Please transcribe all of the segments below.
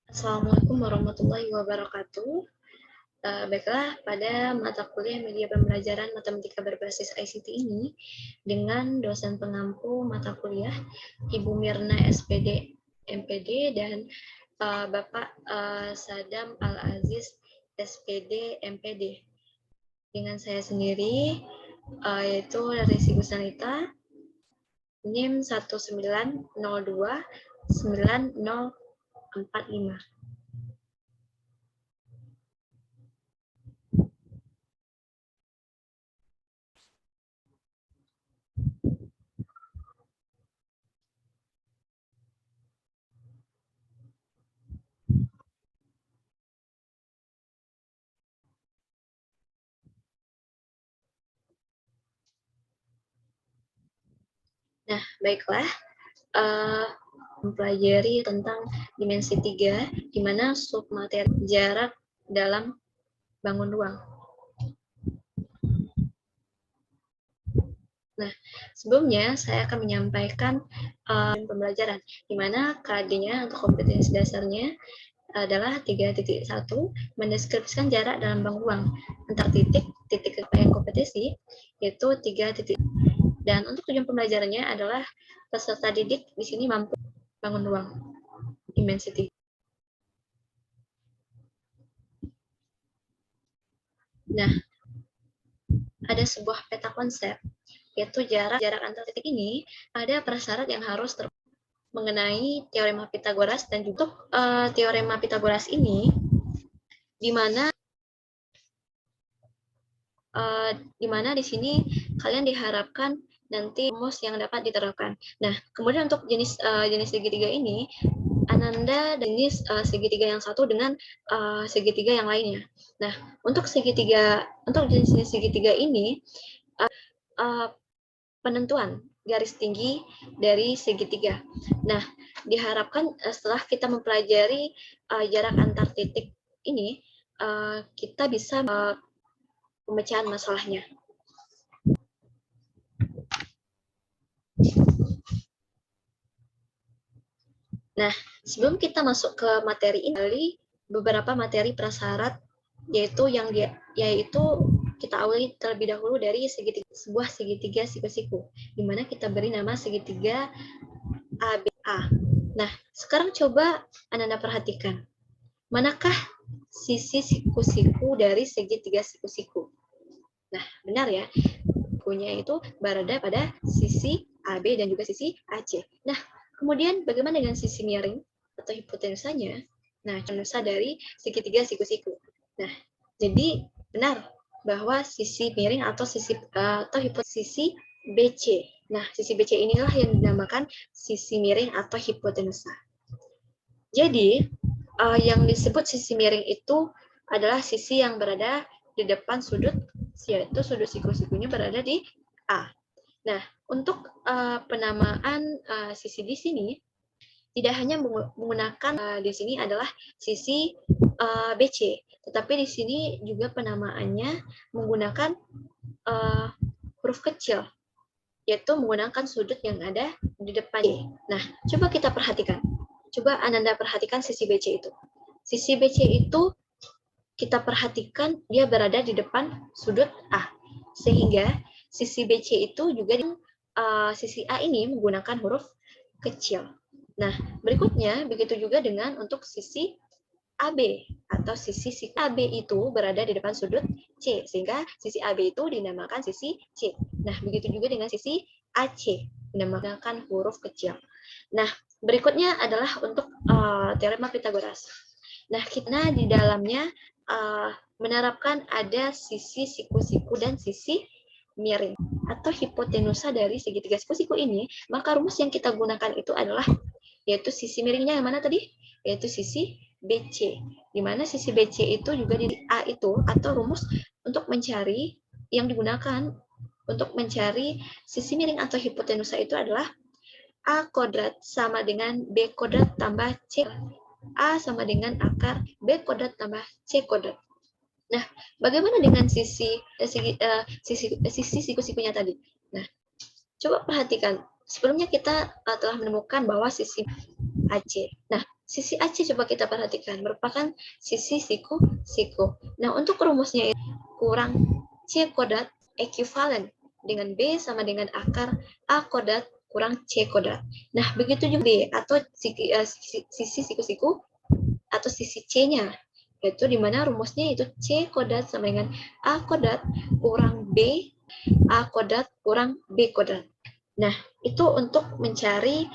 Assalamualaikum warahmatullahi wabarakatuh. Baiklah, pada mata kuliah media pembelajaran matematika berbasis ICT ini, dengan dosen pengampu mata kuliah, Ibu Mirna SPD MPD dan Bapak Sadam Al-Aziz SPD MPD. Dengan saya sendiri, yaitu dari Sigusanita, NIM 190290045. Nah, baiklah. Mempelajari tentang dimensi 3, di mana submateri jarak dalam bangun ruang. Nah, sebelumnya saya akan menyampaikan pembelajaran, di mana KD-nya atau kompetensi dasarnya adalah 3.1, mendeskripsikan jarak dalam bangun ruang antar titik yang kompetisi, yaitu 3 titik. Dan untuk tujuan pembelajarannya adalah peserta didik di sini mampu bangun ruang dimensi 3. Nah, ada sebuah peta konsep, yaitu jarak antar titik ini ada prasyarat yang harus mengenai teorema Pitagoras dan juga teorema Pitagoras ini di mana di sini kalian diharapkan nanti rumus yang dapat diterapkan. Nah, kemudian untuk jenis segitiga ini, ananda jenis segitiga yang satu dengan segitiga yang lainnya. Nah, untuk jenis segitiga ini, penentuan garis tinggi dari segitiga. Nah, diharapkan setelah kita mempelajari jarak antar titik ini, kita bisa pemecahan masalahnya. Nah, sebelum kita masuk ke materi ini, beberapa materi prasyarat yaitu kita awali terlebih dahulu dari sebuah segitiga siku-siku, di mana kita beri nama segitiga ABA. Nah, sekarang coba Anda perhatikan, manakah sisi siku-siku dari segitiga siku-siku? Nah, benar ya, sikunya itu berada pada sisi AB dan juga sisi AC. Nah, kemudian bagaimana dengan sisi miring atau hipotensanya? Nah, hipotenusa dari segitiga siku-siku. Nah, jadi benar bahwa sisi miring atau sisi BC. Nah, sisi BC inilah yang dinamakan sisi miring atau hipotenusa. Jadi, yang disebut sisi miring itu adalah sisi yang berada di depan sudut, yaitu sudut siku-sikunya berada di A. Nah, untuk penamaan sisi di sini, tidak hanya menggunakan di sini adalah sisi BC, tetapi di sini juga penamaannya menggunakan huruf kecil, yaitu menggunakan sudut yang ada di depan. Nah, coba kita perhatikan. Coba Ananda perhatikan sisi BC itu. Sisi BC itu kita perhatikan dia berada di depan sudut A. Sehingga sisi BC itu juga sisi A ini menggunakan huruf kecil. Nah, berikutnya begitu juga dengan untuk sisi AB atau sisi AB itu berada di depan sudut C, sehingga sisi AB itu dinamakan sisi C. Nah, begitu juga dengan sisi AC, dinamakan huruf kecil. Nah, berikutnya adalah untuk teorema Pitagoras. Nah, kita di dalamnya menerapkan ada sisi siku-siku dan sisi miring atau hipotenusa dari segitiga siku-siku ini, maka rumus yang kita gunakan itu adalah yaitu sisi miringnya yang mana tadi? Yaitu sisi BC. Di mana sisi BC itu juga di A itu, atau rumus untuk mencari yang digunakan untuk mencari sisi miring atau hipotenusa itu adalah A kuadrat sama dengan B kuadrat tambah C. A sama dengan akar B kuadrat tambah C kuadrat. Nah, bagaimana dengan sisi siku-sikunya tadi? Nah, coba perhatikan. Sebelumnya kita telah menemukan bahwa sisi AC. Nah, Sisi AC coba kita perhatikan, merupakan sisi siku-siku. Nah, untuk rumusnya kurang C kodrat ekuivalen dengan B sama dengan akar A kodrat kurang C kodrat. Nah, begitu juga B atau sisi siku-siku atau sisi C-nya, yaitu di mana rumusnya itu C kodrat sama dengan A kodrat kurang B, A kodrat kurang B kodrat. Nah, itu untuk mencari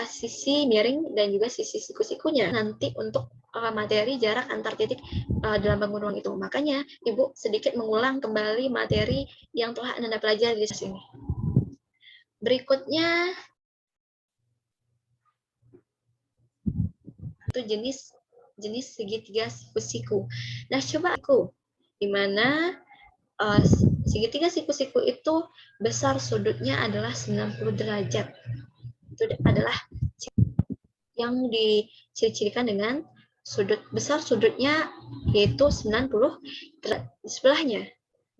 sisi miring dan juga sisi siku-sikunya nanti untuk materi jarak antar titik dalam bangun ruang itu. Makanya Ibu sedikit mengulang kembali materi yang telah Anda pelajari di sini. Berikutnya itu jenis segitiga siku-siku. Nah, coba aku di mana segitiga siku-siku itu besar sudutnya adalah 90 derajat. Itu adalah yang diciri-cirikan dengan sudut besar sudutnya yaitu 90 derajat. Di sebelahnya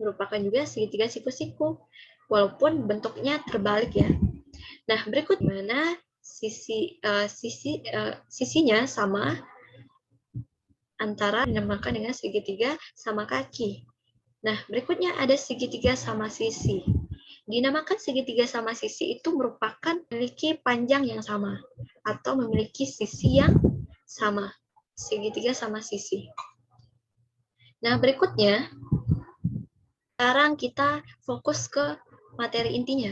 merupakan juga segitiga siku-siku walaupun bentuknya terbalik ya. Nah, berikut mana sisinya sama antara dinamakan dengan segitiga sama kaki. Nah, berikutnya ada segitiga sama sisi. Dinamakan segitiga sama sisi itu merupakan memiliki panjang yang sama atau memiliki sisi yang sama. Segitiga sama sisi. Nah, berikutnya sekarang kita fokus ke materi intinya.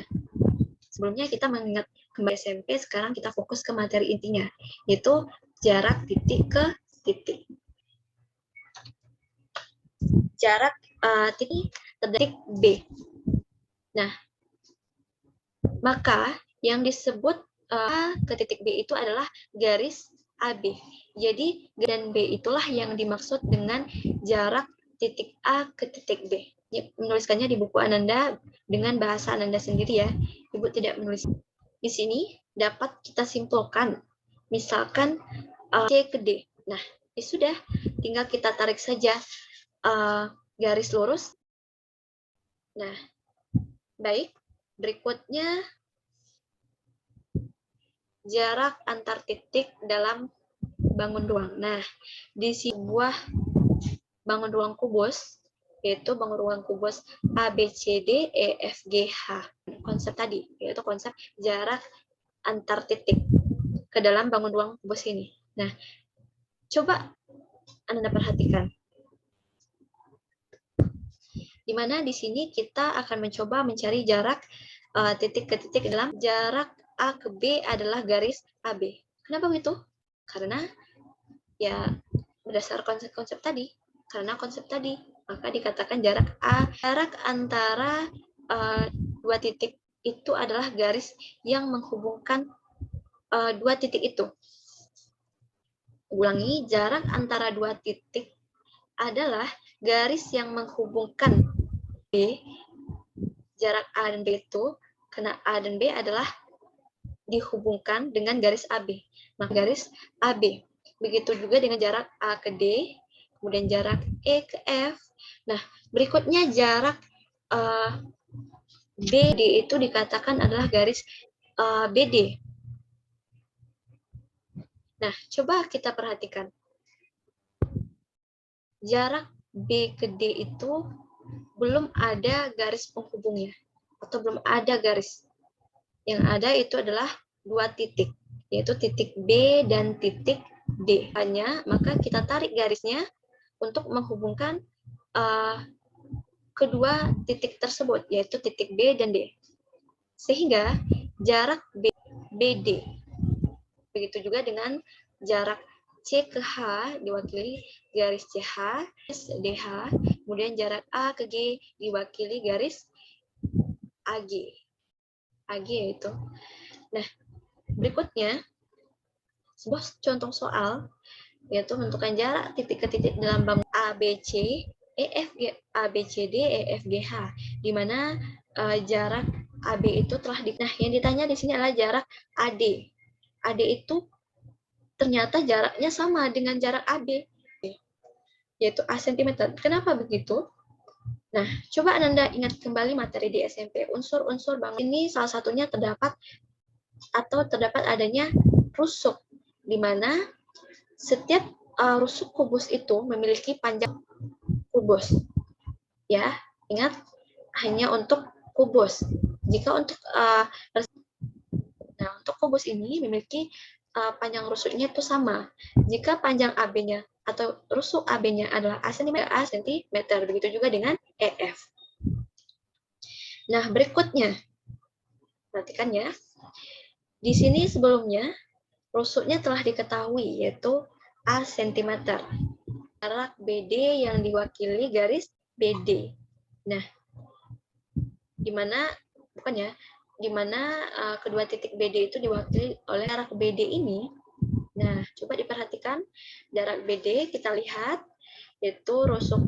Sebelumnya kita mengingat kembali SMP, sekarang kita fokus ke materi intinya, yaitu jarak titik ke titik. Jarak titik terdetik B. Nah, maka yang disebut A ke titik B itu adalah garis AB. Jadi, dan B itulah yang dimaksud dengan jarak titik A ke titik B. Menuliskannya di buku Ananda dengan bahasa Ananda sendiri ya. Ibu tidak menulis. Di sini dapat kita simpulkan. Misalkan C ke D. Nah, ya sudah, tinggal kita tarik saja garis lurus. Nah, baik. Berikutnya jarak antar titik dalam bangun ruang. Nah, di sebuah bangun ruang kubus, yaitu bangun ruang kubus A, B, C, D, E, F, G, H. Konsep tadi, yaitu konsep jarak antar titik ke dalam bangun ruang kubus ini. Nah, coba Anda perhatikan. Di mana di sini kita akan mencoba mencari jarak titik ke titik dalam jarak A ke B adalah garis AB. Kenapa begitu? Karena ya berdasar konsep tadi. Karena konsep tadi, maka dikatakan jarak antara dua titik itu adalah garis yang menghubungkan dua titik itu. Ulangi, jarak antara dua titik adalah garis yang menghubungkan B, jarak A dan B itu, karena A dan B adalah dihubungkan dengan garis AB. Maka garis AB. Begitu juga dengan jarak A ke D, kemudian jarak E ke F. Nah, berikutnya jarak BD itu dikatakan adalah garis BD. Nah, coba kita perhatikan. Jarak B ke D itu belum ada garis penghubungnya, atau belum ada garis. Yang ada itu adalah dua titik, yaitu titik B dan titik D. Hanya, maka kita tarik garisnya untuk menghubungkan kedua titik tersebut, yaitu titik B dan D. Sehingga jarak BD. Begitu juga dengan jarak C ke H diwakili garis CH, DH, kemudian jarak A ke G diwakili garis AG. AG yaitu. Nah, berikutnya sebuah contoh soal yaitu menentukan jarak titik ke titik dalam bangun ABC, EFG, ABCD, EFGH, di mana jarak AB itu telah nah yang ditanya di sini adalah jarak AD. AD itu ternyata jaraknya sama dengan jarak AB, yaitu A cm. Kenapa begitu? Nah, coba Anda ingat kembali materi di SMP. Unsur-unsur bangun ini salah satunya terdapat adanya rusuk. di mana setiap rusuk kubus itu memiliki panjang kubus. Ya, ingat hanya untuk kubus. Jika untuk untuk kubus ini memiliki panjang rusuknya itu sama. Jika panjang AB-nya atau rusuk AB-nya adalah A cm, begitu juga dengan EF. Nah, berikutnya, perhatikan ya. Di sini sebelumnya, rusuknya telah diketahui, yaitu A cm. Jarak BD yang diwakili garis BD. Nah, di mana kedua titik BD itu diwakili oleh jarak BD ini. Nah, coba diperhatikan jarak BD, kita lihat yaitu rusuk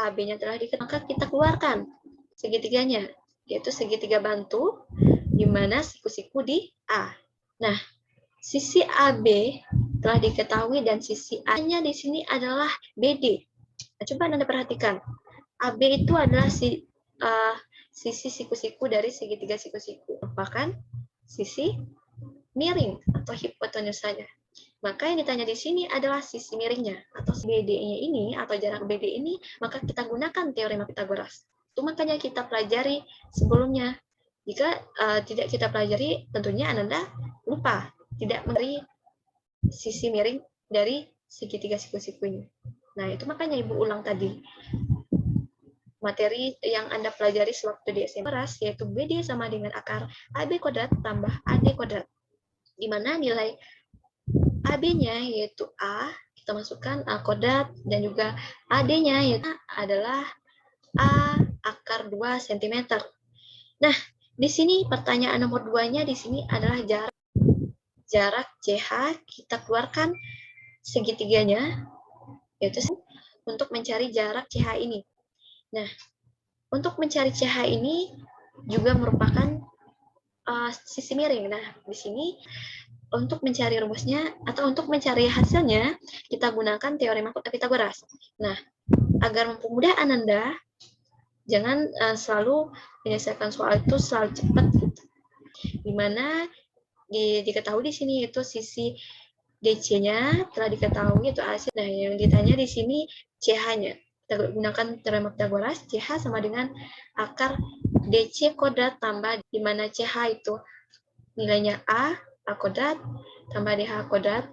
AB-nya telah diketahui, maka kita keluarkan segitiganya, yaitu segitiga bantu di mana siku-siku di A. Nah, sisi AB telah diketahui dan sisi A-nya di sini adalah BD. Nah, coba Anda perhatikan, AB itu adalah sisi siku-siku dari segitiga siku-siku, merupakan sisi miring atau hipotenusanya. Maka yang ditanya di sini adalah sisi miringnya atau BD-nya ini atau jarak BD ini, maka kita gunakan teorema Pitagoras. Itu makanya kita pelajari sebelumnya. Jika tidak kita pelajari, tentunya Anda lupa tidak memberi sisi miring dari segitiga siku-sikunya. Nah, itu makanya Ibu ulang tadi. Materi yang Anda pelajari sewaktu di SMA, yaitu BD sama dengan akar AB kuadrat tambah AD kuadrat. Di mana nilai AB-nya yaitu A, kita masukkan A kuadrat, dan juga AD-nya yaitu adalah A akar 2 cm. Nah, di sini pertanyaan nomor 2-nya di sini adalah jarak CH, kita keluarkan segitiganya, yaitu untuk mencari jarak CH ini. Nah, untuk mencari CH ini juga merupakan sisi miring. Nah, di sini untuk mencari rumusnya atau untuk mencari hasilnya, kita gunakan teorema Pitagoras. Nah, agar mempermudah Ananda, jangan selalu menyelesaikan soal itu selalu cepat. Gitu. Dimana diketahui di sini itu sisi DC-nya telah diketahui itu AC. Nah, yang ditanya di sini CH-nya. Kita gunakan teorema Pitagoras, CH sama dengan akar DC kuadrat tambah di mana CH itu nilainya A kuadrat tambah DH kuadrat.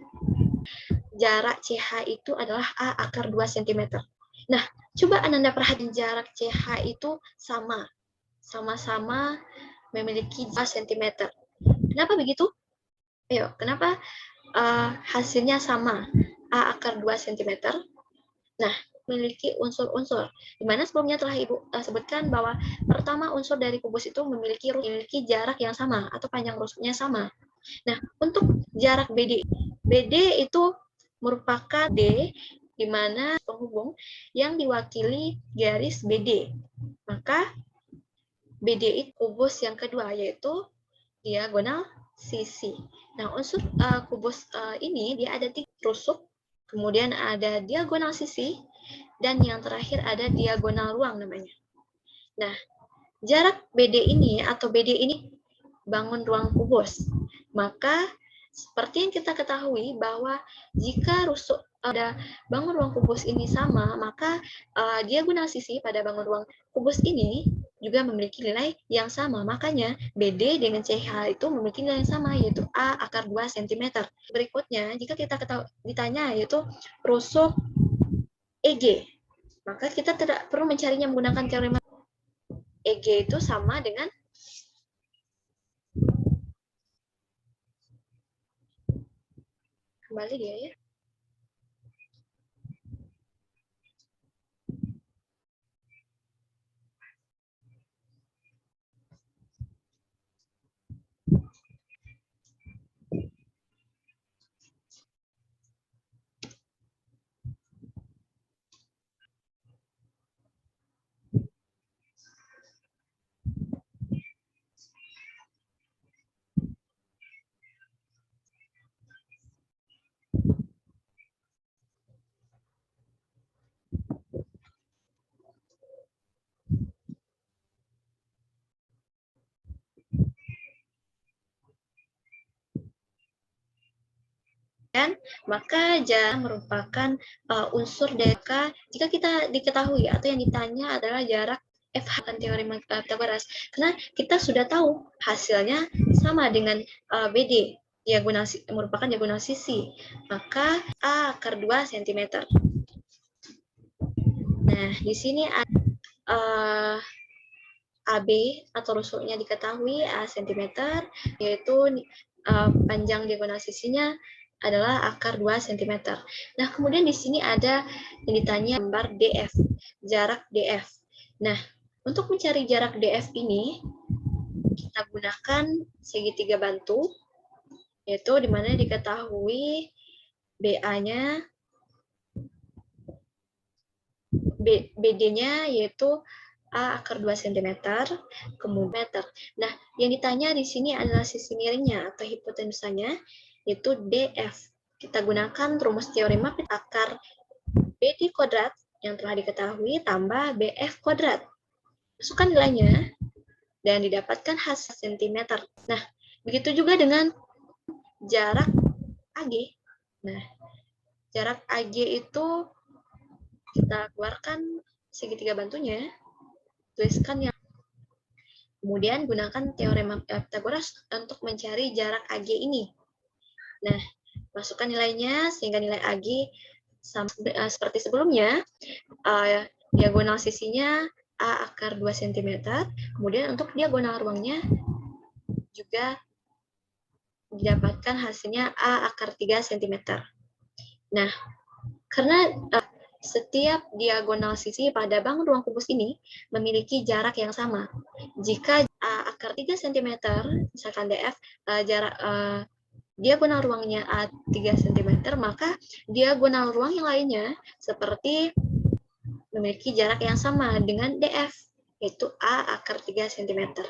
Jarak CH itu adalah A akar 2 cm. Nah, coba Ananda perhatikan jarak CH itu sama-sama memiliki 2 cm. Kenapa begitu? Ayo, kenapa hasilnya sama? A akar 2 cm. Nah, memiliki unsur-unsur. Di mana sebelumnya telah Ibu sebutkan bahwa pertama unsur dari kubus itu memiliki jarak yang sama atau panjang rusuknya sama. Nah, untuk jarak BD itu merupakan D di mana penghubung yang diwakili garis BD. Maka BD itu kubus yang kedua yaitu diagonal sisi. Nah, unsur kubus ini dia ada 3 rusuk, kemudian ada diagonal sisi, dan yang terakhir ada diagonal ruang namanya. Nah, jarak BD ini atau BD ini bangun ruang kubus. Maka seperti yang kita ketahui bahwa jika rusuk pada bangun ruang kubus ini sama, maka diagonal sisi pada bangun ruang kubus ini juga memiliki nilai yang sama. Makanya BD dengan CH itu memiliki nilai yang sama, yaitu A akar 2 cm. Berikutnya, jika kita ditanya yaitu rusuk EG, maka kita tidak perlu mencarinya menggunakan teorema. EG itu sama dengan kembali dia ya. maka jarak merupakan unsur dari jika kita diketahui atau yang ditanya adalah jarak FH kan teorema Pythagoras, karena kita sudah tahu hasilnya sama dengan BD, merupakan diagonal sisi, maka A akar 2 cm. Nah, di sini ada AB atau rusuknya diketahui A cm, yaitu panjang diagonal sisinya adalah akar 2 cm. Nah, kemudian di sini ada yang ditanya gambar DF, jarak DF. Nah, untuk mencari jarak DF ini, kita gunakan segitiga bantu, yaitu di mana diketahui BA-nya, BD-nya yaitu A akar 2 cm, kemudian meter. Nah, yang ditanya di sini adalah sisi miringnya atau hipotenusanya, yaitu DF. Kita gunakan rumus teorema akar BD kuadrat yang telah diketahui tambah BF kuadrat. Masukkan nilainya dan didapatkan hasil cm. Nah, begitu juga dengan jarak AG. Nah, jarak AG itu kita keluarkan segitiga bantunya, tuliskan yang kemudian gunakan teorema Pythagoras untuk mencari jarak AG ini. Nah, masukkan nilainya sehingga nilai AG seperti sebelumnya, diagonal sisinya A akar 2 cm, kemudian untuk diagonal ruangnya juga didapatkan hasilnya A akar 3 cm. Nah, karena setiap diagonal sisi pada bangun ruang kubus ini memiliki jarak yang sama. Jika A akar 3 cm, misalkan DF, jarak diagonal ruangnya A 3 cm, maka diagonal ruang yang lainnya seperti memiliki jarak yang sama dengan DF, yaitu A akar 3 cm.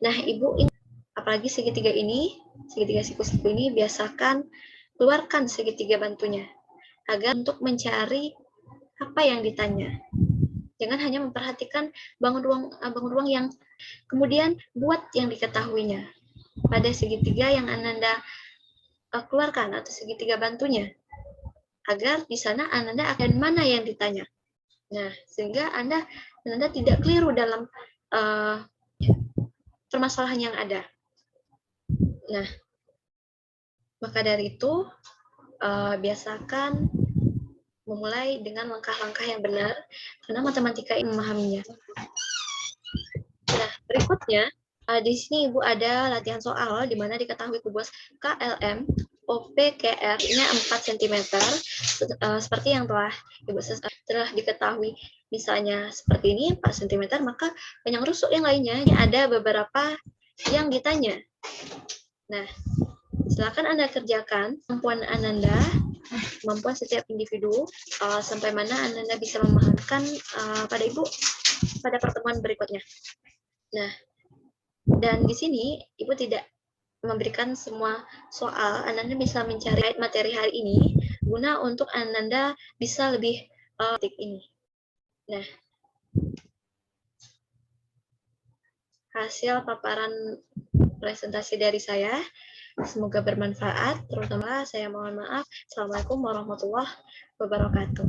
Nah, Ibu, apalagi segitiga ini, segitiga siku-siku ini, biasakan keluarkan segitiga bantunya agar untuk mencari apa yang ditanya. Jangan hanya memperhatikan bangun ruang yang kemudian buat yang diketahuinya pada segitiga yang Ananda keluarkan atau segitiga bantunya, agar di sana Ananda akan mana yang ditanya. Nah, sehingga Ananda tidak keliru dalam permasalahan yang ada. Nah, maka dari itu biasakan memulai dengan langkah-langkah yang benar, karena matematika ini memahaminya. Nah, berikutnya, di sini Ibu ada latihan soal, di mana diketahui kubus KLM, OPKR-nya 4 cm, seperti yang telah Ibu telah diketahui. Misalnya seperti ini, 4 cm, maka panjang rusuk yang lainnya ada beberapa yang ditanya. Nah, silakan Anda kerjakan kemampuan Ananda, kemampuan setiap individu, sampai mana Anda bisa memahamkan pada Ibu pada pertemuan berikutnya. Nah, dan di sini Ibu tidak memberikan semua soal, Anda bisa mencari materi hari ini guna untuk Anda bisa lebih ini. Nah, hasil paparan presentasi dari saya semoga bermanfaat, terutama saya mohon maaf. Assalamualaikum warahmatullahi wabarakatuh.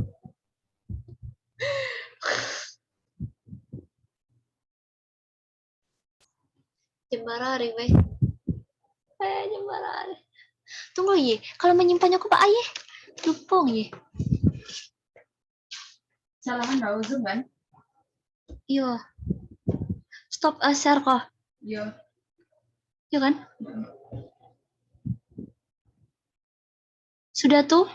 Jembarari, weh. Jembarari. Tunggu, ye. Kalau menyimpannya aku Pak Ayah. Dupong, ye. Salah kan Zoom kan? Iya. Stop share kok. Iya. Iya kan? Sudah tuh?